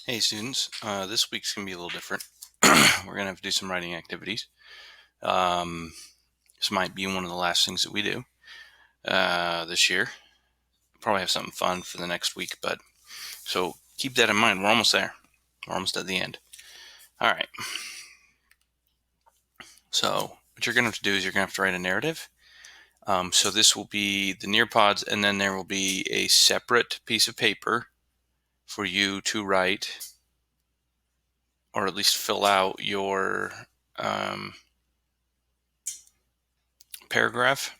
Hey students, this week's going to be a little different. We're going to have to do some writing activities. Um, this might be one of the last things that we do this year. Probably have something fun for the next week, but so keep that in mind. We're almost there. We're almost at the end. All right. So what you're going to have to do is you're going to have to write a narrative. So this will be the Nearpods, and then there will be a separate piece of paper for you to write, or at least fill out your paragraph.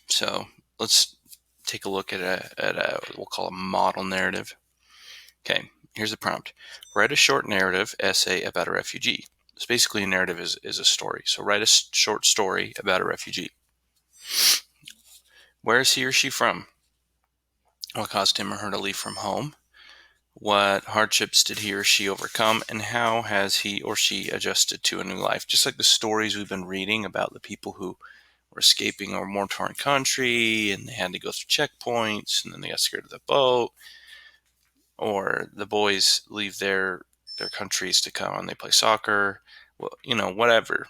So let's take a look at a we'll call a model narrative. Okay, here's the prompt. Write a short narrative essay about a refugee. So basically a narrative is a story. So write a short story about a refugee. Where is he or she from? What caused him or her to leave from home? What hardships did he or she overcome? And how has he or she adjusted to a new life? Just like the stories we've been reading about the people who were escaping a war-torn country and they had to go through checkpoints and then they got scared of the boat, or the boys leave their countries to come and they play soccer. Well, whatever.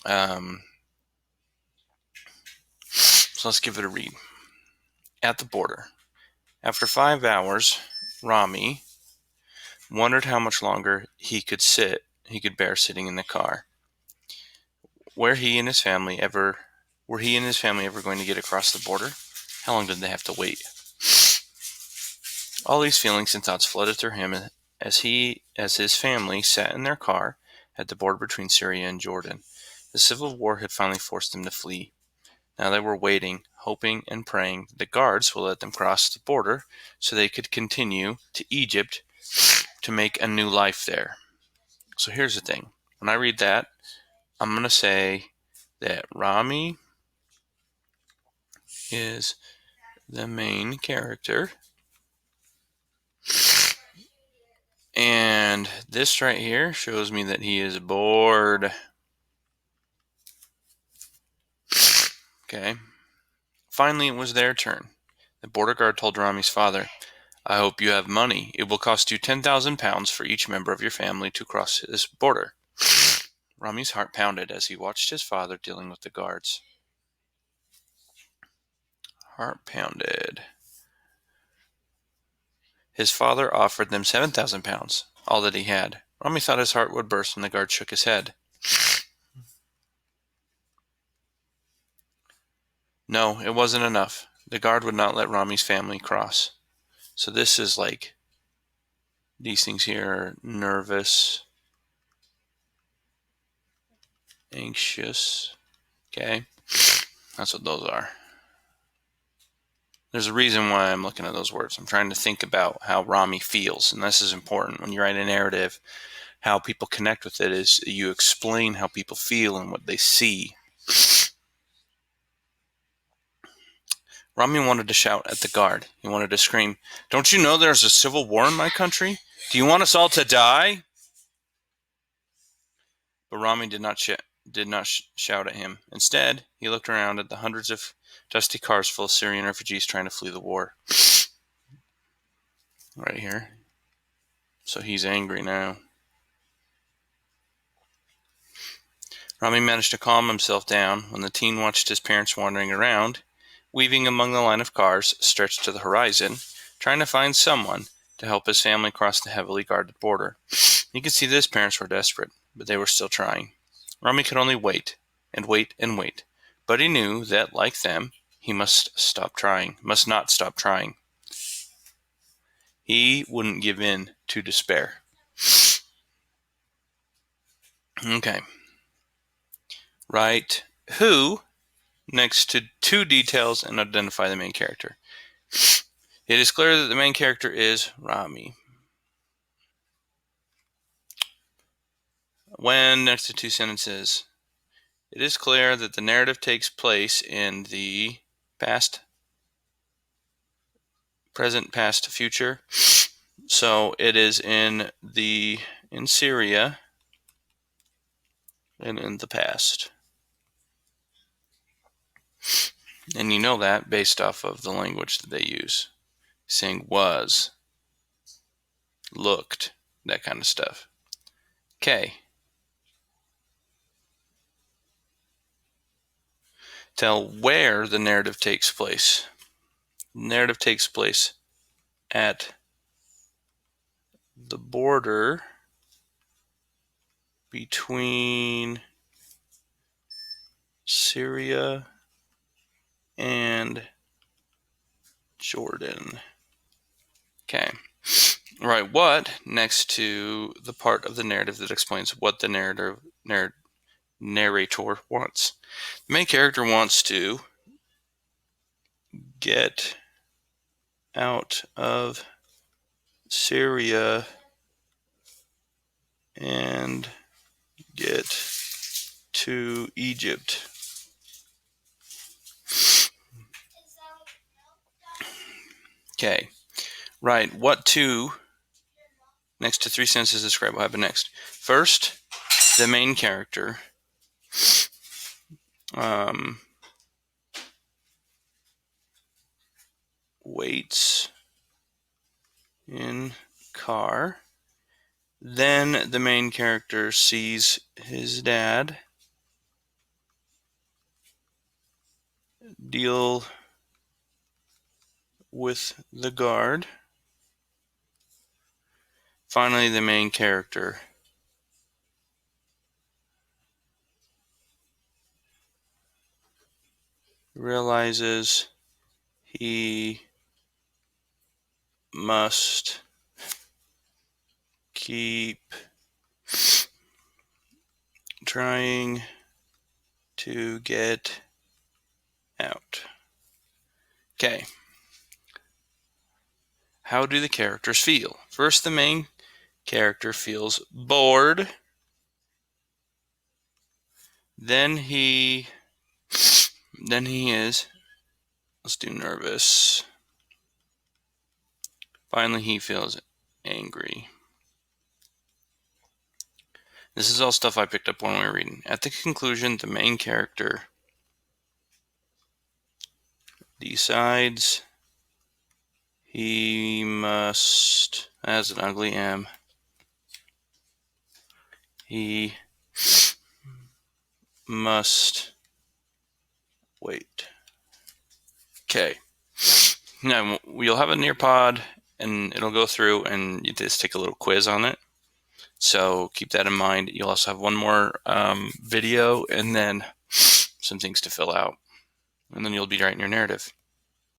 So let's give it a read. At the border. After 5 hours, Rami wondered how much longer he could bear sitting in the car. Were he and his family ever going to get across the border? How long did they have to wait? All these feelings and thoughts flooded through him as his family sat in their car at the border between Syria and Jordan. The civil war had finally forced them to flee. Now they were waiting, hoping and praying that the guards will let them cross the border so they could continue to Egypt to make a new life there. So here's the thing. When I read that, I'm going to say that Rami is the main character. And this right here shows me that he is bored. Okay. Finally, it was their turn. The border guard told Rami's father, I hope you have money. It will cost you 10,000 pounds for each member of your family to cross this border. Rami's heart pounded as he watched his father dealing with the guards. Heart pounded. His father offered them 7,000 pounds, all that he had. Rami thought his heart would burst when the guard shook his head. No, it wasn't enough. The guard would not let Rami's family cross. So this is like, these things here are nervous, anxious. Okay, that's what those are. There's a reason why I'm looking at those words. I'm trying to think about how Rami feels, and this is important. When you write a narrative, how people connect with it is you explain how people feel and what they see. Rami wanted to shout at the guard. He wanted to scream, "Don't you know there's a civil war in my country? Do you want us all to die?" But Rami did not shout at him. Instead, he looked around at the hundreds of dusty cars full of Syrian refugees trying to flee the war. Right here. So he's angry now. Rami managed to calm himself down when the teen watched his parents wandering around, weaving among the line of cars stretched to the horizon, trying to find someone to help his family cross the heavily guarded border. He could see that his parents were desperate, but they were still trying. Rami could only wait, and wait, and wait. But he knew that, like them, he must not stop trying. He wouldn't give in to despair. Okay. Write who next to two details and identify the main character. It is clear that the main character is Rami. When next to two sentences, it is clear that the narrative takes place in the past, present, past, future. So it is in Syria and in the past. And you know that based off of the language that they use. Saying was. looked, that kind of stuff. Okay. Tell where the narrative takes place. The narrative takes place at the border between Syria and Jordan. Okay. Right. What next to the part of the narrative that explains what the narrator wants. The main character wants to get out of Syria and get to Egypt. Okay. Right. What two next to three sentences describe what happened next? First, the main character waits in car. Then the main character sees his dad deal with the guard. Finally, the main character realizes he must keep trying to get out. Okay. How do the characters feel? First, the main character feels bored. Then he is, let's do nervous. Finally, he feels angry. This is all stuff I picked up when we were reading. At the conclusion, the main character decides he must, as an ugly M, he must wait. Okay. Now, you'll have a Nearpod, and it'll go through, and you just take a little quiz on it. So keep that in mind. You'll also have one more video, and then some things to fill out. And then you'll be writing your narrative.